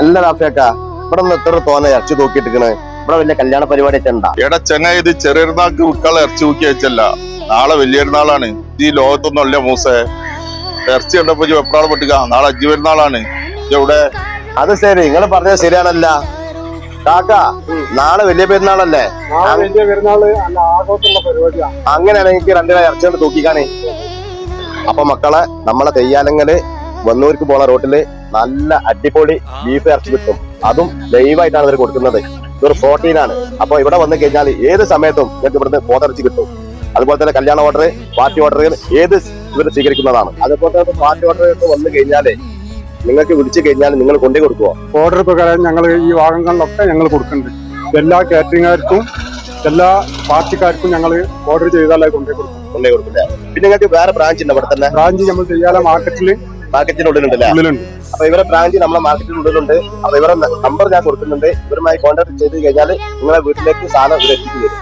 അല്ല റാഫിയാക്ക, ഇവിടെ നിന്ന് എത്ര തോന്നെ ഇറച്ചി തൂക്കിട്ടിക്കണ്? ഇവിടെ വലിയ കല്യാണ പരിപാടി ഒക്കെ ഉണ്ടാ? എടാ ചെങ്ങ, ഇത് ചെറിയനാൾക്ക് വിൽക്കാളെ ഇറച്ചി തൂക്കി വെച്ചല്ല, നാളെ വലിയൊരുനാളാണ്. ഈ ലോകത്തൊന്നും അല്ല മൂസേ. ഇറച്ചി കണ്ടപ്പോ വെപ്രാളം പൊട്ടിക്ക. നാളെ അജ്ജി പെരുന്നാളാണ്. ഇവിടെ അത് ശരി, നിങ്ങൾ പറഞ്ഞത് ശരിയാണല്ല കാക്ക. നാളെ വലിയ പെരുന്നാളല്ലേ? വലിയ പെരുന്നാള് അല്ല, ആഘോഷമുള്ള പരിപാടിയാണ്. അങ്ങനെയാണെങ്കിൽ രണ്ടിനെ ഇറച്ചി കൊണ്ട് തൂക്കിക്കാണേ. അപ്പൊ മക്കളെ, നമ്മളെ തെയ്യാലങ്ങല് വന്നൂർക്ക് പോണ റോട്ടില് നല്ല അടിപൊളി ബീഫ് ഇറച്ചി കിട്ടും. അതും ലൈവായിട്ടാണ് ഇവർ കൊടുക്കുന്നത്. ഇതൊരു പ്രോട്ടീനാണ്. അപ്പൊ ഇവിടെ വന്നു കഴിഞ്ഞാൽ ഏത് സമയത്തും നിങ്ങൾക്ക് ഇവിടുന്ന് പോത്തിറച്ചി കിട്ടും. അതുപോലെ തന്നെ കല്യാണ ഓർഡർ, പാർട്ടി ഓർഡറുകൾ ഏത് ഇവർ സ്വീകരിക്കുന്നതാണ്. അതുപോലെ തന്നെ പാർട്ടി ഓർഡർ വന്നു കഴിഞ്ഞാല് നിങ്ങൾക്ക് വിളിച്ചു കഴിഞ്ഞാൽ നിങ്ങൾ കൊണ്ടേ കൊടുക്കുവോ? ഓർഡർ പ്രകാരം ഞങ്ങൾ ഈ ഭാഗങ്ങളിലൊക്കെ ഞങ്ങൾ കൊടുക്കുന്നുണ്ട്. എല്ലാ കാറ്ററിംഗുകാർക്കും എല്ലാ പാർട്ടിക്കാർക്കും ഞങ്ങൾ ഓർഡർ ചെയ്താലേ കൊണ്ടേ കൊടുക്കില്ല. പിന്നെ നിങ്ങൾക്ക് വേറെ ബ്രാഞ്ച് ഉണ്ട് ഇവിടെ തന്നെ? ബ്രാഞ്ച് നമ്മൾ ചെയ്യാല മാർക്കറ്റിനുള്ളിലുണ്ടല്ലേ? അപ്പൊ ഇവരെ ബ്രാഞ്ച് നമ്മളെ മാർക്കറ്റിനുള്ളിലുണ്ട്. അപ്പൊ ഇവരെ നമ്പർ ഞാൻ കൊടുക്കുന്നുണ്ട്. ഇവരുമായി കോൺടാക്ട് ചെയ്ത് കഴിഞ്ഞാൽ നിങ്ങളെ വീട്ടിലേക്ക് സാധനം ഇവർ എത്തിച്ചു തരും.